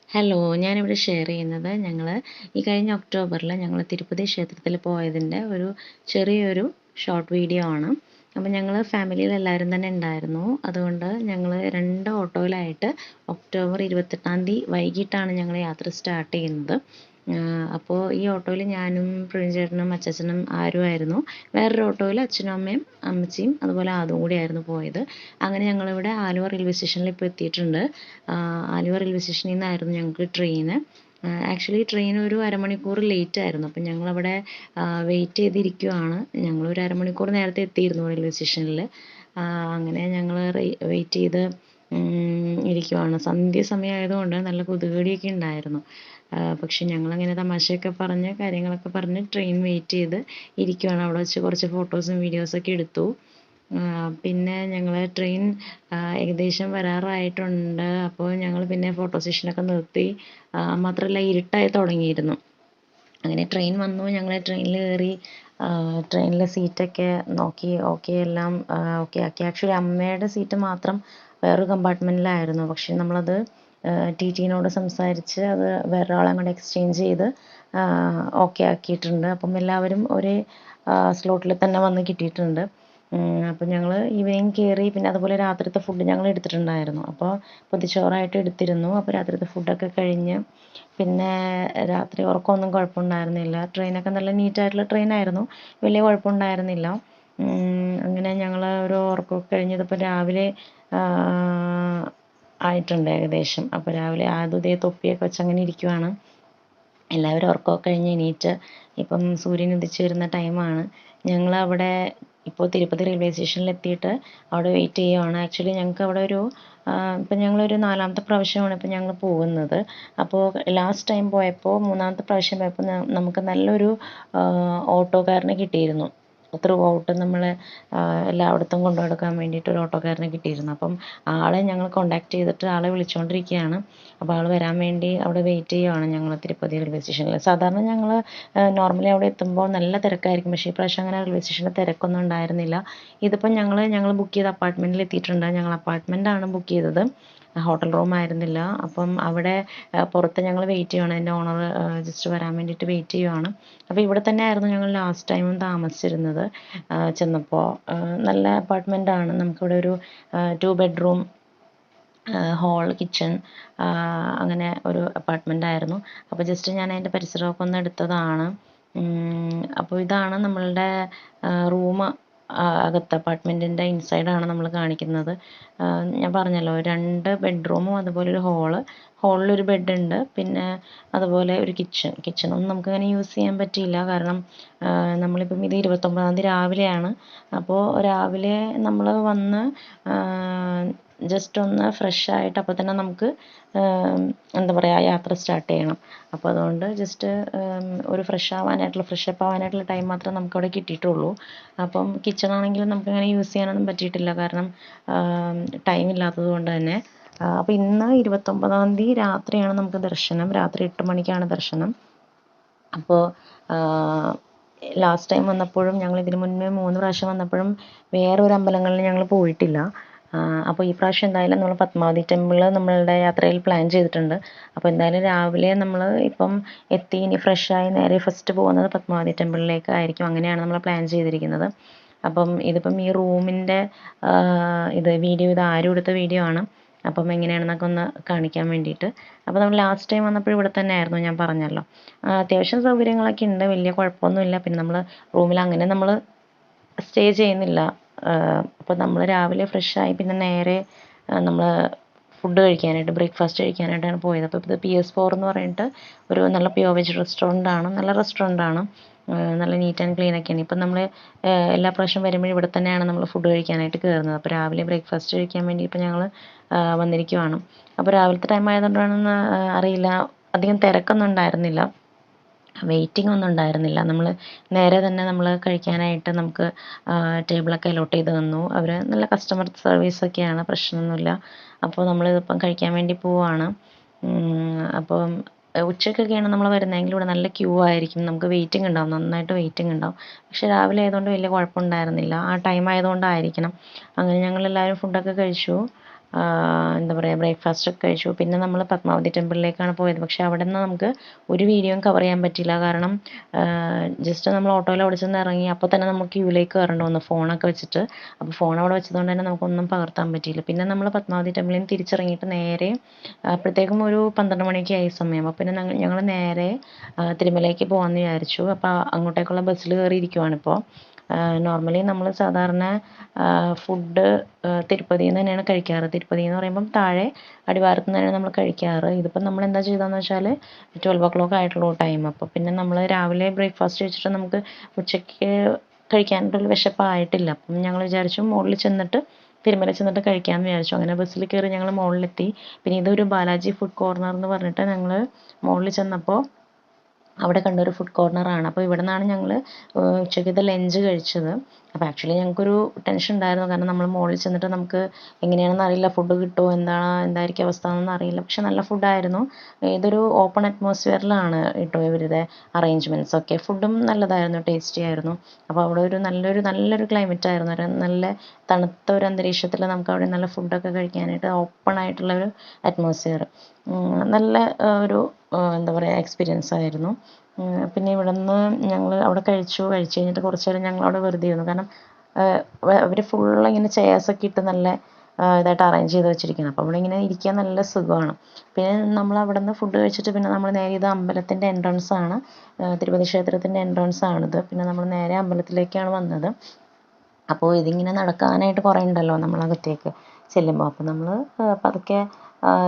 Hello, ഞാനിവിടെ share ചെയ്യുന്നത് ഈ കഴിഞ്ഞ ഒക്ടോബറിൽ ഞങ്ങൾ തിരുപ്പതി ക്ഷേത്രത്തിൽ പോയതിൻ്റെ ഒരു ചെറിയൊരു ഷോർട്ട് വീഡിയോ ആണ്. അപ്പോൾ ഞങ്ങൾ ഫാമിലിയിൽ എല്ലാവരും തന്നെ ഉണ്ടായിരുന്നു. അതുകൊണ്ട് ഞങ്ങൾ 2 ഓട്ടോയിലായിട്ട് ഒക്ടോബർ 28-ാം തീയതി വൈകിട്ടാണ് ഞങ്ങൾ യാത്ര സ്റ്റാർട്ട് ചെയ്യുന്നത്. അപ്പോൾ ഈ ഓട്ടോയിൽ ഞാനും പ്രവീൺ ചേട്ടനും അച്ചാച്ചനും ആയിരുന്നു. വേറൊരു ഓട്ടോയിൽ അച്ഛനും അമ്മയും അമ്മച്ചിയും അതുപോലെ ആദും കൂടിയായിരുന്നു പോയത്. അങ്ങനെ ഞങ്ങളിവിടെ ആലുവ റെയിൽവേ സ്റ്റേഷനിൽ ഇപ്പോൾ എത്തിയിട്ടുണ്ട്. ആലുവ റെയിൽവേ സ്റ്റേഷനിൽ നിന്നായിരുന്നു ഞങ്ങൾക്ക് ട്രെയിന്. ആക്ച്വലി ട്രെയിൻ ഒരു അരമണിക്കൂർ ലേറ്റ് ആയിരുന്നു. അപ്പം ഞങ്ങളവിടെ വെയിറ്റ് ചെയ്തിരിക്കുവാണ്. ഞങ്ങളൊരു അരമണിക്കൂർ നേരത്തെ എത്തിയിരുന്നു റെയിൽവേ സ്റ്റേഷനിൽ. അങ്ങനെ ഞങ്ങൾ വെയിറ്റ് ചെയ്ത് ഇരിക്കുവാണ്. സന്ധ്യ സമയമായതുകൊണ്ട് നല്ല കൊതുകടിയൊക്കെ ഉണ്ടായിരുന്നു. പക്ഷെ ഞങ്ങളങ്ങനെ തമാശയൊക്കെ പറഞ്ഞ് കാര്യങ്ങളൊക്കെ പറഞ്ഞ് ട്രെയിൻ വെയിറ്റ് ചെയ്ത് ഇരിക്കുവാണ്. അവിടെ വെച്ച് കുറച്ച് ഫോട്ടോസും വീഡിയോസൊക്കെ എടുത്തു. പിന്നെ ഞങ്ങൾ ട്രെയിൻ ഏകദേശം വരാറായിട്ടുണ്ട്. അപ്പോൾ ഞങ്ങൾ പിന്നെ ഫോട്ടോ സെഷനൊക്കെ നിർത്തി. മാത്രമല്ല ഇരുട്ടായി തുടങ്ങിയിരുന്നു. അങ്ങനെ ട്രെയിൻ വന്നു. ഞങ്ങൾ ട്രെയിനിൽ കയറി. ട്രെയിനിലെ സീറ്റൊക്കെ നോക്കി ഓക്കെ എല്ലാം ഓക്കെ ആക്കി. ആക്ച്വലി അമ്മയുടെ സീറ്റ് മാത്രം വേറൊരു കമ്പാർട്ട്മെൻറ്റിലായിരുന്നു. പക്ഷേ നമ്മളത് ടി.ടിനോട് സംസാരിച്ച് അത് വേറൊരാളെ അങ്ങോട്ട് എക്സ്ചേഞ്ച് ചെയ്ത് ഓക്കെ ആക്കിയിട്ടുണ്ട്. അപ്പം എല്ലാവരും ഒരേ സ്ലോട്ടിൽ തന്നെ വന്ന് കിട്ടിയിട്ടുണ്ട്. അപ്പം ഞങ്ങൾ ഈവനിങ് കയറി. പിന്നെ അതുപോലെ രാത്രിത്തെ ഫുഡ് ഞങ്ങൾ എടുത്തിട്ടുണ്ടായിരുന്നു. അപ്പോൾ പൊതിച്ചോറായിട്ട് എടുത്തിരുന്നു. അപ്പോൾ രാത്രിത്തെ ഫുഡൊക്കെ കഴിഞ്ഞ് പിന്നെ രാത്രി ഉറക്കമൊന്നും കുഴപ്പമുണ്ടായിരുന്നില്ല. ട്രെയിനൊക്കെ നല്ല നീറ്റായിട്ടുള്ള ട്രെയിനായിരുന്നു. വലിയ കുഴപ്പമുണ്ടായിരുന്നില്ല. അങ്ങനെ ഞങ്ങൾ ഒരു ഉറക്കമൊക്കെ കഴിഞ്ഞതിപ്പോൾ രാവിലെ ആയിട്ടുണ്ട് ഏകദേശം. അപ്പോൾ രാവിലെ ആദ്യം തൊപ്പിയൊക്കെ വെച്ച് അങ്ങനെ ഇരിക്കുവാണ്. എല്ലാവരും ഉറക്കമൊക്കെ കഴിഞ്ഞ് എണീറ്റ് ഇപ്പം സൂര്യൻ ഉദിച്ച് വരുന്ന ടൈമാണ്. ഞങ്ങളവിടെ ഇപ്പോൾ തിരുപ്പതി റെയിൽവേ സ്റ്റേഷനിൽ എത്തിയിട്ട് അവിടെ വെയിറ്റ് ചെയ്യുവാണ്. ആക്ച്വലി ഞങ്ങൾക്ക് അവിടെ ഇപ്പം ഞങ്ങളൊരു 4ാമത്തെ പ്രാവശ്യമാണ് ഇപ്പം ഞങ്ങൾ പോകുന്നത്. അപ്പോൾ ലാസ്റ്റ് ടൈം പോയപ്പോൾ 3ാമത്തെ പ്രാവശ്യം പോയപ്പോൾ നമുക്ക് നല്ലൊരു ഓട്ടോക്കാരനെ കിട്ടിയിരുന്നു. ത്രൂ ഔട്ട് നമ്മളെ എല്ലായിടത്തും കൊണ്ടു നടക്കാൻ വേണ്ടിയിട്ട് ഒരു ഓട്ടോക്കാരനെ കിട്ടിയിരുന്നു. അപ്പം ആളെ ഞങ്ങൾ കോൺടാക്ട് ചെയ്തിട്ട് ആളെ വിളിച്ചുകൊണ്ടിരിക്കുകയാണ്. അപ്പോൾ ആൾ വരാൻ വേണ്ടി അവിടെ വെയിറ്റ് ചെയ്യുവാണ് ഞങ്ങൾ തിരുപ്പതി റെയിൽവേ സ്റ്റേഷനിൽ. സാധാരണ ഞങ്ങൾ നോർമലി അവിടെ എത്തുമ്പോൾ നല്ല തിരക്കായിരിക്കും. പക്ഷേ ഈ പ്രാവശ്യം അങ്ങനെ റെയിൽവേ സ്റ്റേഷനിൽ തിരക്കൊന്നും ഉണ്ടായിരുന്നില്ല. ഇതിപ്പം ഞങ്ങൾ ബുക്ക് ചെയ്ത അപ്പാർട്ട്മെൻറ്റിൽ എത്തിയിട്ടുണ്ട്. ഞങ്ങൾ അപ്പാർട്ട്മെൻറ്റാണ് ബുക്ക് ചെയ്തത്, ഹോട്ടൽ റൂം ആയിരുന്നില്ല. അപ്പം അവിടെ പുറത്ത് ഞങ്ങൾ വെയിറ്റ് ചെയ്യുവാണ്. എൻ്റെ ഓണർ ജസ്റ്റ് വരാൻ വേണ്ടിയിട്ട് വെയിറ്റ് ചെയ്യുവാണ്. അപ്പോൾ ഇവിടെ തന്നെ ആയിരുന്നു ഞങ്ങൾ ലാസ്റ്റ് ടൈമും താമസിച്ചിരുന്നത്. ചെന്നപ്പോൾ നല്ല അപ്പാർട്ട്മെൻറ്റാണ്. നമുക്കിവിടെ ഒരു 2 ബെഡ്റൂം ഹോൾ, കിച്ചൺ അങ്ങനെ ഒരു അപ്പാർട്ട്മെൻറ്റായിരുന്നു. അപ്പോൾ ജസ്റ്റ് ഞാൻ അതിൻ്റെ പരിസരമൊക്കെ ഒന്ന് എടുത്തതാണ്. അപ്പോൾ ഇതാണ് നമ്മളുടെ റൂം. അകത്ത് അപ്പാർട്ട്മെൻറ്റിൻ്റെ ഇൻസൈഡാണ് നമ്മൾ കാണിക്കുന്നത്. ഞാൻ പറഞ്ഞല്ലോ 2 ബെഡ്റൂമും അതുപോലെ ഒരു ഹോളിലൊരു ബെഡുണ്ട്. പിന്നെ അതുപോലെ ഒരു കിച്ചണൊന്നും നമുക്കങ്ങനെ യൂസ് ചെയ്യാൻ പറ്റിയില്ല. കാരണം നമ്മളിപ്പം ഇത് 29-ാം തീയതി രാവിലെയാണ്. അപ്പോൾ രാവിലെ നമ്മൾ വന്ന് ജസ്റ്റ് ഒന്ന് ഫ്രഷ് ആയിട്ട് അപ്പോൾ തന്നെ നമുക്ക് എന്താ പറയുക യാത്ര സ്റ്റാർട്ട് ചെയ്യണം. അപ്പോൾ അതുകൊണ്ട് ജസ്റ്റ് ഒരു ഫ്രഷപ്പ് ആവാനായിട്ടുള്ള ടൈം മാത്രമേ നമുക്കവിടെ കിട്ടിയിട്ടുള്ളൂ. അപ്പം കിച്ചണാണെങ്കിലും നമുക്കങ്ങനെ യൂസ് ചെയ്യാനൊന്നും പറ്റിയിട്ടില്ല. കാരണം ടൈം ഇല്ലാത്തത് കൊണ്ട് തന്നെ. അപ്പോൾ ഇന്ന് 29-ാം തീയതി രാത്രിയാണ് നമുക്ക് ദർശനം. രാത്രി 8 മണിക്കാണ് ദർശനം. അപ്പോൾ ലാസ്റ്റ് ടൈം വന്നപ്പോഴും ഞങ്ങൾ ഇതിന് മുന്നേ 3 പ്രാവശ്യം വന്നപ്പോഴും വേറൊരു അമ്പലങ്ങളിൽ ഞങ്ങൾ പോയിട്ടില്ല. അപ്പോൾ ഈ പ്രാവശ്യം എന്തായാലും നമ്മൾ പത്മാവതി ടെമ്പിൾ നമ്മളുടെ യാത്രയിൽ പ്ലാൻ ചെയ്തിട്ടുണ്ട്. അപ്പോൾ എന്തായാലും രാവിലെ നമ്മൾ ഇപ്പം എത്തി. ഇനി ഫ്രഷായി നേരെ ഫസ്റ്റ് പോകുന്നത് പത്മാവതി ടെമ്പിളിലേക്കായിരിക്കും. അങ്ങനെയാണ് നമ്മൾ പ്ലാൻ ചെയ്തിരിക്കുന്നത്. അപ്പം ഇതിപ്പം ഈ റൂമിൻ്റെ വീഡിയോ ഇത് ആരും എടുത്ത വീഡിയോ ആണ്. അപ്പം എങ്ങനെയാണെന്നൊക്കെ ഒന്ന് കാണിക്കാൻ വേണ്ടിയിട്ട്. അപ്പോൾ നമ്മൾ ലാസ്റ്റ് ടൈം വന്നപ്പോൾ ഇവിടെ തന്നെ ആയിരുന്നു, ഞാൻ പറഞ്ഞല്ലോ. അത്യാവശ്യം സൗകര്യങ്ങളൊക്കെ ഉണ്ട്, വലിയ കുഴപ്പമൊന്നുമില്ല. പിന്നെ നമ്മൾ റൂമിൽ അങ്ങനെ നമ്മൾ സ്റ്റേ ചെയ്യുന്നില്ല. അപ്പോൾ നമ്മൾ രാവിലെ ഫ്രഷായി പിന്നെ നേരെ നമ്മൾ ഫുഡ് കഴിക്കാനായിട്ട് ബ്രേക്ക്ഫാസ്റ്റ് കഴിക്കാനായിട്ടാണ് പോയത്. അപ്പോൾ ഇത് PS4 എന്ന് പറഞ്ഞിട്ട് ഒരു നല്ല പ്യുവർ വെജ് റെസ്റ്റോറൻ്റാണ്. നല്ല റെസ്റ്റോറൻ്റാണ്. നല്ല നീറ്റ് ആൻഡ് ക്ലീൻ ഒക്കെയാണ്. ഇപ്പം നമ്മൾ എല്ലാ പ്രാവശ്യം വരുമ്പോഴും ഇവിടെ തന്നെയാണ് നമ്മൾ ഫുഡ് കഴിക്കാനായിട്ട് കയറുന്നത്. അപ്പോൾ രാവിലെ ബ്രേക്ക്ഫാസ്റ്റ് കഴിക്കാൻ വേണ്ടി ഇപ്പോൾ ഞങ്ങൾ വന്നിരിക്കുവാണ്. അപ്പോൾ രാവിലത്തെ ടൈം ആയതുകൊണ്ടാണെന്ന് അറിയില്ല, അധികം തിരക്കൊന്നും ഉണ്ടായിരുന്നില്ല, വെയിറ്റിംഗ് ഒന്നും ഉണ്ടായിരുന്നില്ല. നമ്മൾ നേരെ തന്നെ നമ്മൾ കഴിക്കാനായിട്ട് നമുക്ക് ടേബിളൊക്കെ അലോട്ട് ചെയ്ത് തന്നു. അവർ നല്ല കസ്റ്റമർ സർവീസൊക്കെയാണ്, പ്രശ്നമൊന്നുമില്ല. അപ്പോൾ നമ്മളിതിപ്പം കഴിക്കാൻ വേണ്ടി പോവുകയാണ്. അപ്പം ഉച്ചയ്ക്കൊക്കെയാണ് നമ്മൾ വരുന്നതെങ്കിൽ ഇവിടെ നല്ല ക്യൂ ആയിരിക്കും. നമുക്ക് വെയിറ്റിംഗ് ഉണ്ടാവും, നന്നായിട്ട് വെയിറ്റിംഗ് ഉണ്ടാവും. പക്ഷേ രാവിലെ ആയതുകൊണ്ട് വലിയ കുഴപ്പമുണ്ടായിരുന്നില്ല. ആ ടൈം ആയതുകൊണ്ടായിരിക്കണം. അങ്ങനെ ഞങ്ങളെല്ലാവരും ഫുഡൊക്കെ കഴിച്ചു. എന്താ പറയുക ബ്രേക്ക്ഫാസ്റ്റ് ഒക്കെ കഴിച്ചു. പിന്നെ നമ്മൾ പത്മാവതി ടെമ്പിളിലേക്കാണ് പോയത്. പക്ഷേ അവിടെ നിന്ന് നമുക്ക് ഒരു വീഡിയോയും കവർ ചെയ്യാൻ പറ്റിയില്ല. കാരണം ജസ്റ്റ് നമ്മൾ ഓട്ടോയിൽ അവിടെ ചെന്ന് ഇറങ്ങി അപ്പോൾ തന്നെ നമുക്ക് ക്യൂവിലേക്ക് കയറേണ്ടി വന്നു ഫോണൊക്കെ വെച്ചിട്ട്. അപ്പോൾ ഫോൺ അവിടെ വെച്ചതുകൊണ്ട് തന്നെ നമുക്കൊന്നും പകർത്താൻ പറ്റിയില്ല. പിന്നെ നമ്മൾ പത്മാവതി ടെമ്പിളിൽ നിന്ന് തിരിച്ചിറങ്ങിയിട്ട് നേരെ അപ്പോഴത്തേക്കും ഒരു 12 മണിയൊക്കെ ആയി സമയം. അപ്പോൾ പിന്നെ ഞങ്ങൾ നേരെ തിരുമലയ്ക്ക് പോകാമെന്ന് വിചാരിച്ചു. അപ്പോൾ അങ്ങോട്ടേക്കുള്ള ബസ്സിൽ കയറിയിരിക്കുവാണിപ്പോൾ. നോർമലി നമ്മൾ സാധാരണ ഫുഡ് തിരുപ്പതിയിൽ നിന്ന് തന്നെയാണ് കഴിക്കാറ്. തിരുപ്പതി എന്ന് പറയുമ്പം താഴെ അടിവാരത്ത് നിന്ന് തന്നെയാണ് നമ്മൾ കഴിക്കാറ്. ഇതിപ്പം നമ്മൾ എന്താ ചെയ്തതെന്ന് വെച്ചാൽ 12 ആയിട്ടുള്ളൂ ടൈം. അപ്പോൾ പിന്നെ നമ്മൾ രാവിലെ ബ്രേക്ക്ഫാസ്റ്റ് കഴിച്ചിട്ട് നമുക്ക് ഉച്ചയ്ക്ക് കഴിക്കാനായിട്ടുള്ള വിശപ്പായിട്ടില്ല. അപ്പം ഞങ്ങൾ വിചാരിച്ചു മുകളിൽ ചെന്നിട്ട് തിരുമല ചെന്നിട്ട് കഴിക്കാമെന്ന് വിചാരിച്ചു. അങ്ങനെ ബസ്സിൽ കയറി ഞങ്ങൾ മുകളിലെത്തി. പിന്നെ ഇതൊരു ബാലാജി ഫുഡ് കോർണർ എന്ന് പറഞ്ഞിട്ട് ഞങ്ങൾ മുകളിൽ ചെന്നപ്പോൾ അവിടെ കണ്ട ഒരു ഫുഡ് കോർണറാണ്. അപ്പോൾ ഇവിടെ നിന്നാണ് ഞങ്ങൾ ഉച്ചയ്ക്കത്തെ ലഞ്ച് കഴിച്ചത്. അപ്പോൾ ആക്ച്വലി ഞങ്ങൾക്കൊരു ടെൻഷൻ ഉണ്ടായിരുന്നു. കാരണം നമ്മൾ മുകളിൽ ചെന്നിട്ട് നമുക്ക് എങ്ങനെയാണെന്ന് അറിയില്ല, ഫുഡ് കിട്ടുമോ എന്തായിരിക്കും അവസ്ഥ എന്നൊന്നും അറിയില്ല. പക്ഷെ നല്ല ഫുഡായിരുന്നു. ഇതൊരു ഓപ്പൺ അറ്റ്മോസ്ഫിയറിലാണ് കേട്ടോ ഇവരുടെ അറേഞ്ച്മെൻറ്റ്സ് ഒക്കെ. ഫുഡും നല്ലതായിരുന്നു, ടേസ്റ്റി ആയിരുന്നു. അപ്പോൾ അവിടെ ഒരു നല്ലൊരു ക്ലൈമറ്റ് ആയിരുന്നു. ഒരു നല്ല തണുത്ത ഒരു അന്തരീക്ഷത്തിൽ നമുക്ക് അവിടെ നല്ല ഫുഡൊക്കെ കഴിക്കാനായിട്ട് ഓപ്പൺ ആയിട്ടുള്ളൊരു അറ്റ്മോസ്ഫിയർ. നല്ല ഒരു എന്താ പറയുക എക്സ്പീരിയൻസ് ആയിരുന്നു. പിന്നെ ഇവിടെ നിന്ന് ഞങ്ങൾ അവിടെ കഴിച്ചു കഴിഞ്ഞിട്ട് കുറച്ച് നേരം ഞങ്ങൾ അവിടെ വെറുതെ ഇരുന്നു. കാരണം അവർ ഫുള്ള് ഇങ്ങനെ ചെയർസൊക്കെ ഇട്ട് നല്ല ഇതായിട്ട് അറേഞ്ച് ചെയ്ത് വെച്ചിരിക്കുകയാണ്. അപ്പോൾ അവിടെ ഇങ്ങനെ ഇരിക്കാൻ നല്ല സുഖമാണ്. പിന്നെ നമ്മൾ അവിടെ നിന്ന് ഫുഡ് കഴിച്ചിട്ട് പിന്നെ നമ്മൾ നേരെ ഇത് അമ്പലത്തിൻ്റെ എൻട്രൻസ് ആണ്, തിരുപ്പതി ക്ഷേത്രത്തിൻ്റെ എൻട്രൻസ് ആണിത്. പിന്നെ നമ്മൾ നേരെ അമ്പലത്തിലേക്കാണ് വന്നത്. അപ്പോൾ ഇതിങ്ങനെ നടക്കാനായിട്ട് കുറേ ഉണ്ടല്ലോ നമ്മളകത്തേക്ക് ചെല്ലുമ്പോൾ. അപ്പോൾ നമ്മൾ പതുക്കെ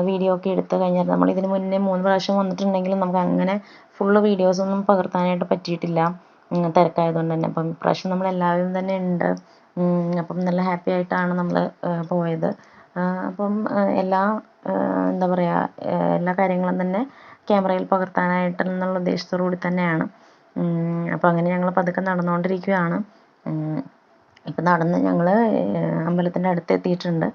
വീഡിയോ ഒക്കെ എടുത്ത് കഴിഞ്ഞാൽ നമ്മൾ ഇതിന് മുന്നേ 3 പ്രാവശ്യം വന്നിട്ടുണ്ടെങ്കിലും നമുക്ക് അങ്ങനെ ഫുള്ള് വീഡിയോസൊന്നും പകർത്താനായിട്ട് പറ്റിയിട്ടില്ല, തിരക്കായതുകൊണ്ട് തന്നെ. അപ്പം ഇപ്രാവശ്യം നമ്മളെല്ലാവരും തന്നെ ഉണ്ട്. അപ്പം നല്ല ഹാപ്പി ആയിട്ടാണ് നമ്മൾ പോയത്. അപ്പം എന്താ പറയുക എല്ലാ കാര്യങ്ങളും തന്നെ ക്യാമറയിൽ പകർത്താനായിട്ടെന്നുള്ള ഉദ്ദേശത്തോടു കൂടി തന്നെയാണ്. അപ്പോൾ അങ്ങനെ ഞങ്ങൾ പതുക്കെ നടന്നുകൊണ്ടിരിക്കുകയാണ്. ഇപ്പം നടന്ന് ഞങ്ങൾ അമ്പലത്തിൻ്റെ അടുത്തെത്തിയിട്ടുണ്ട്.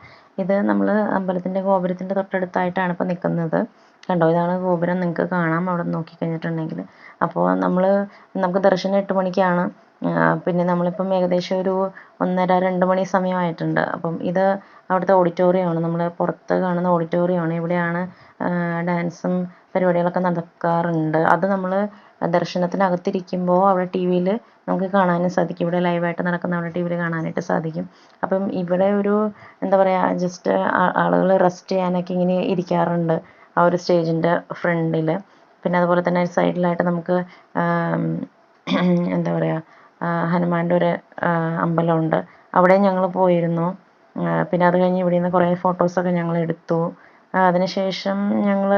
ഇത് നമ്മൾ അമ്പലത്തിൻ്റെ ഗോപുരത്തിൻ്റെ തൊട്ടടുത്തായിട്ടാണ് ഇപ്പോൾ നിൽക്കുന്നത്. കണ്ടോ, ഇതാണ് ഗോപുരം, നിങ്ങൾക്ക് കാണാം അവിടെ നോക്കിക്കഴിഞ്ഞിട്ടുണ്ടെങ്കിൽ. അപ്പോൾ നമുക്ക് ദർശനം 8 മണിക്കാണ്. പിന്നെ നമ്മളിപ്പം ഏകദേശം ഒരു 1:30-2 മണി സമയമായിട്ടുണ്ട്. അപ്പം ഇത് അവിടുത്തെ ഓഡിറ്റോറിയമാണ്, നമ്മൾ പുറത്ത് കാണുന്ന ഓഡിറ്റോറിയമാണ്. ഇവിടെയാണ് ഡാൻസും പരിപാടികളൊക്കെ നടക്കാറുണ്ട്. അത് നമ്മൾ ദർശനത്തിനകത്തിരിക്കുമ്പോൾ അവിടെ ടി വിയിൽ നമുക്ക് കാണാനും സാധിക്കും. ഇവിടെ ലൈവായിട്ട് നടക്കുന്ന അവിടെ ടി വിയിൽ കാണാനായിട്ട് സാധിക്കും. അപ്പം ഇവിടെ ഒരു എന്താ പറയുക ജസ്റ്റ് ആളുകൾ റെസ്റ്റ് ചെയ്യാനൊക്കെ ഇങ്ങനെ ഇരിക്കാറുണ്ട് ആ ഒരു സ്റ്റേജിൻ്റെ ഫ്രണ്ടിൽ. പിന്നെ അതുപോലെ തന്നെ സൈഡിലായിട്ട് നമുക്ക് എന്താ പറയുക ഹനുമാൻ്റെ ഒരു അമ്പലമുണ്ട്, അവിടെ ഞങ്ങൾ പോയിരുന്നു. പിന്നെ അത് കഴിഞ്ഞ് ഇവിടെ നിന്ന് കുറേ ഫോട്ടോസൊക്കെ ഞങ്ങൾ എടുത്തു. അതിനുശേഷം ഞങ്ങൾ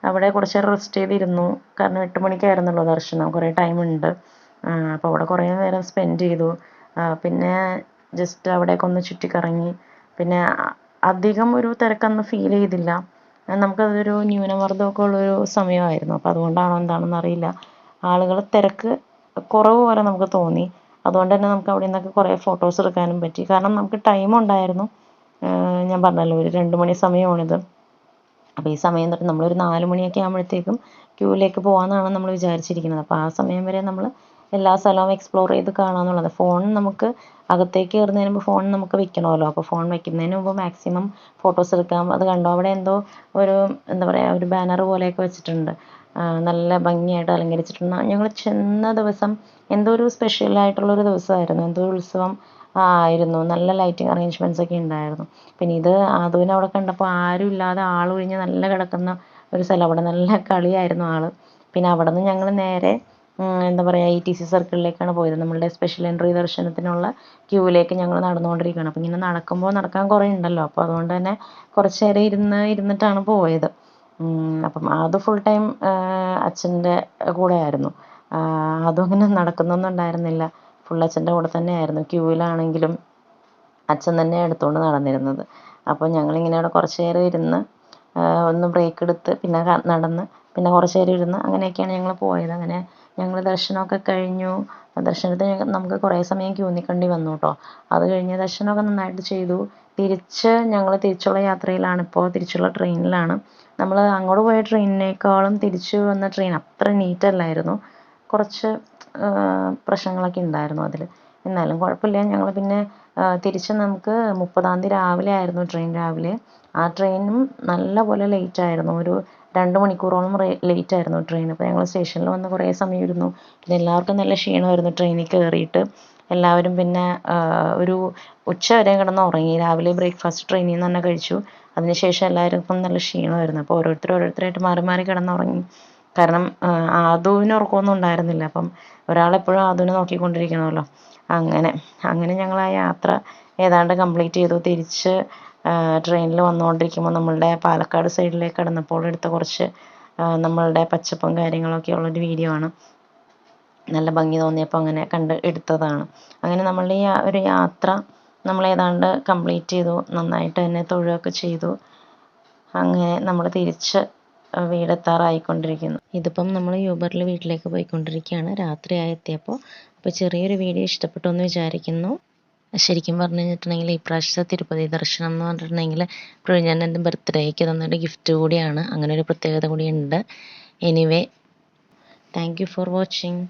അവിടെ കുറച്ച് നേരം റെസ്റ്റ് ചെയ്തിരുന്നു. കാരണം 8 മണിക്കായിരുന്നല്ലോ ദർശനം, കുറേ ടൈമുണ്ട്. അപ്പോൾ അവിടെ കുറേ നേരം സ്പെൻഡ് ചെയ്തു. പിന്നെ ജസ്റ്റ് അവിടെയൊക്കെ ഒന്ന് ചുറ്റിക്കറങ്ങി. പിന്നെ അധികം ഒരു തിരക്കൊന്നും ഫീൽ ചെയ്തില്ല. നമുക്കതൊരു ന്യൂനമർദ്ദമൊക്കെ ഉള്ളൊരു സമയമായിരുന്നു. അപ്പോൾ അതുകൊണ്ടാണോ എന്താണെന്ന് അറിയില്ല, ആളുകൾ തിരക്ക് കുറവ് പോലെ നമുക്ക് തോന്നി. അതുകൊണ്ട് തന്നെ നമുക്ക് അവിടെ നിന്നൊക്കെ കുറേ ഫോട്ടോസ് എടുക്കാനും പറ്റി. കാരണം നമുക്ക് ടൈം ഉണ്ടായിരുന്നു. ഞാൻ പറഞ്ഞല്ലോ ഒരു 2 മണി സമയമാണിത്. അപ്പോൾ ഈ സമയം തൊട്ട് നമ്മളൊരു 4 മണിയൊക്കെ ആകുമ്പോഴത്തേക്കും ക്യൂവിലേക്ക് പോകാമെന്നാണ് നമ്മൾ വിചാരിച്ചിരിക്കുന്നത്. അപ്പോൾ ആ സമയം വരെ നമ്മൾ എല്ലാ സ്ഥലവും എക്സ്പ്ലോർ ചെയ്ത് കാണാമെന്നുള്ളത്. ഫോൺ നമുക്ക് അകത്തേക്ക് കയറുന്നതിന് മുമ്പ് ഫോൺ നമുക്ക് വെക്കണമല്ലോ. അപ്പോൾ ഫോൺ വെക്കുന്നതിന് മുമ്പ് മാക്സിമം ഫോട്ടോസ് എടുക്കാം. അത് കണ്ടോ, അവിടെ എന്തോ ഒരു എന്താ പറയുക ഒരു ബാനർ പോലെയൊക്കെ വെച്ചിട്ടുണ്ട്, നല്ല ഭംഗിയായിട്ട് അലങ്കരിച്ചിട്ടുണ്ട്. ഞങ്ങൾ ചെന്ന ദിവസം എന്തോ ഒരു സ്പെഷ്യലായിട്ടുള്ളൊരു ദിവസമായിരുന്നു, എന്തോ ഒരു ഉത്സവം ആയിരുന്നു. നല്ല ലൈറ്റിംഗ് അറേഞ്ച്മെൻറ്റ്സ് ഒക്കെ ഉണ്ടായിരുന്നു. പിന്നെ ഇത് ആദുവിനെ അവിടെ കണ്ടപ്പോൾ ആരും ഇല്ലാതെ ആളൊഴിഞ്ഞ് നല്ല കിടക്കുന്ന ഒരു സ്ഥലം, അവിടെ നല്ല കളിയായിരുന്നു ആൾ. പിന്നെ അവിടെ നിന്ന് ഞങ്ങൾ നേരെ എന്താ പറയുക ETC സർക്കിളിലേക്കാണ് പോയത്. നമ്മളുടെ സ്പെഷ്യൽ എൻട്രി ദർശനത്തിനുള്ള ക്യൂവിലേക്ക് ഞങ്ങൾ നടന്നുകൊണ്ടിരിക്കുകയാണ്. അപ്പോൾ ഇങ്ങനെ നടക്കാൻ കുറേ ഉണ്ടല്ലോ. അപ്പോൾ അതുകൊണ്ട് തന്നെ കുറച്ച് നേരം ഇരുന്നിട്ടാണ് പോയത്. അപ്പം അത് ഫുൾ ടൈം അച്ഛൻ്റെ കൂടെ ആയിരുന്നു. അതും അങ്ങനെ നടക്കുന്നൊന്നും ഉണ്ടായിരുന്നില്ല, ഫുൾ അച്ഛൻ്റെ കൂടെ തന്നെയായിരുന്നു. ക്യൂവിലാണെങ്കിലും അച്ഛൻ തന്നെ എടുത്തുകൊണ്ട് നടന്നിരുന്നത്. അപ്പോൾ ഞങ്ങളിങ്ങനെ അവിടെ കുറച്ച് നേരം ഇരുന്ന് ഒന്ന് ബ്രേക്ക് എടുത്ത് പിന്നെ നടന്ന് പിന്നെ കുറച്ച് നേരം ഇരുന്ന് അങ്ങനെയൊക്കെയാണ് ഞങ്ങൾ പോയത്. അങ്ങനെ ഞങ്ങൾ ദർശനമൊക്കെ കഴിഞ്ഞു. ദർശനത്തിന് നമുക്ക് കുറേ സമയം ക്യൂ നിൽക്കേണ്ടി വന്നു കേട്ടോ. അത് കഴിഞ്ഞ് ദർശനമൊക്കെ നന്നായിട്ട് ചെയ്തു. ഞങ്ങൾ തിരിച്ചുള്ള യാത്രയിലാണിപ്പോൾ, തിരിച്ചുള്ള ട്രെയിനിലാണ്. നമ്മൾ അങ്ങോട്ട് പോയ ട്രെയിനിനേക്കാളും തിരിച്ചു വന്ന ട്രെയിൻ അത്ര നീറ്റല്ലായിരുന്നു, കുറച്ച് പ്രശ്നങ്ങളൊക്കെ ഉണ്ടായിരുന്നു അതിൽ. എന്നാലും കുഴപ്പമില്ല. ഞങ്ങൾ പിന്നെ തിരിച്ച് നമുക്ക് 30-ാം തീയതി രാവിലെ ആയിരുന്നു ട്രെയിൻ രാവിലെ. ആ ട്രെയിനും നല്ലപോലെ ലേറ്റ് ആയിരുന്നു. ഒരു 2 മണിക്കൂറോളം ലേറ്റ് ആയിരുന്നു ട്രെയിൻ. അപ്പോൾ ഞങ്ങൾ സ്റ്റേഷനിൽ വന്ന് കുറേ സമയം ഇരുന്നു. പിന്നെ എല്ലാവർക്കും നല്ല ക്ഷീണമായിരുന്നു ട്രെയിനിൽ കയറിയിട്ട്. എല്ലാവരും പിന്നെ ഒരു ഉച്ച വരെ കിടന്ന് ഉറങ്ങി. രാവിലെ ബ്രേക്ക്ഫാസ്റ്റ് ട്രെയിനിൽ നിന്ന് തന്നെ കഴിച്ചു. അതിനുശേഷം എല്ലാവർക്കും നല്ല ക്ഷീണമായിരുന്നു. അപ്പോൾ ഓരോരുത്തരായിട്ട് മാറി മാറി കിടന്നുറങ്ങി. കാരണം ആദുവിന് ഉറക്കമൊന്നും ഉണ്ടായിരുന്നില്ല. അപ്പം ഒരാളെപ്പോഴും ആദുവിനെ നോക്കിക്കൊണ്ടിരിക്കണമല്ലോ. അങ്ങനെ ഞങ്ങൾ ആ യാത്ര ഏതാണ്ട് കംപ്ലീറ്റ് ചെയ്തു. തിരിച്ച് ട്രെയിനിൽ വന്നുകൊണ്ടിരിക്കുമ്പോൾ നമ്മളുടെ പാലക്കാട് സൈഡിലേക്ക് കടന്നപ്പോൾ എടുത്ത കുറച്ച് നമ്മളുടെ പച്ചപ്പും കാര്യങ്ങളൊക്കെ ഉള്ളൊരു വീഡിയോ ആണ്. നല്ല ഭംഗി തോന്നിയപ്പോൾ അങ്ങനെ കണ്ട് എടുത്തതാണ്. അങ്ങനെ നമ്മളുടെ ഈ ഒരു യാത്ര നമ്മൾ ഏതാണ്ട് കംപ്ലീറ്റ് ചെയ്തു. നന്നായിട്ട് തന്നെ തൊഴുകയൊക്കെ ചെയ്തു. അങ്ങനെ നമ്മൾ തിരിച്ച് വീടെത്താറായിക്കൊണ്ടിരിക്കുന്നു. ഇതിപ്പം നമ്മൾ യൂബറിൽ വീട്ടിലേക്ക് പോയിക്കൊണ്ടിരിക്കുകയാണ്. രാത്രിയായി എത്തിയപ്പോൾ. അപ്പോൾ ചെറിയൊരു വീഡിയോ ഇഷ്ടപ്പെട്ടു എന്ന് വിചാരിക്കുന്നു. ശരിക്കും പറഞ്ഞു കഴിഞ്ഞിട്ടുണ്ടെങ്കിൽ ഈ പ്രാവശ്യത്തെ തിരുപ്പതി ദർശനം എന്ന് പറഞ്ഞിട്ടുണ്ടെങ്കിൽ ഇപ്പോഴും ഞാൻ എൻ്റെ ബർത്ത്ഡേക്ക് തന്നൊരു ഗിഫ്റ്റ് കൂടിയാണ്. അങ്ങനെ ഒരു പ്രത്യേകത കൂടിയുണ്ട്. Anyway, thank you for watching.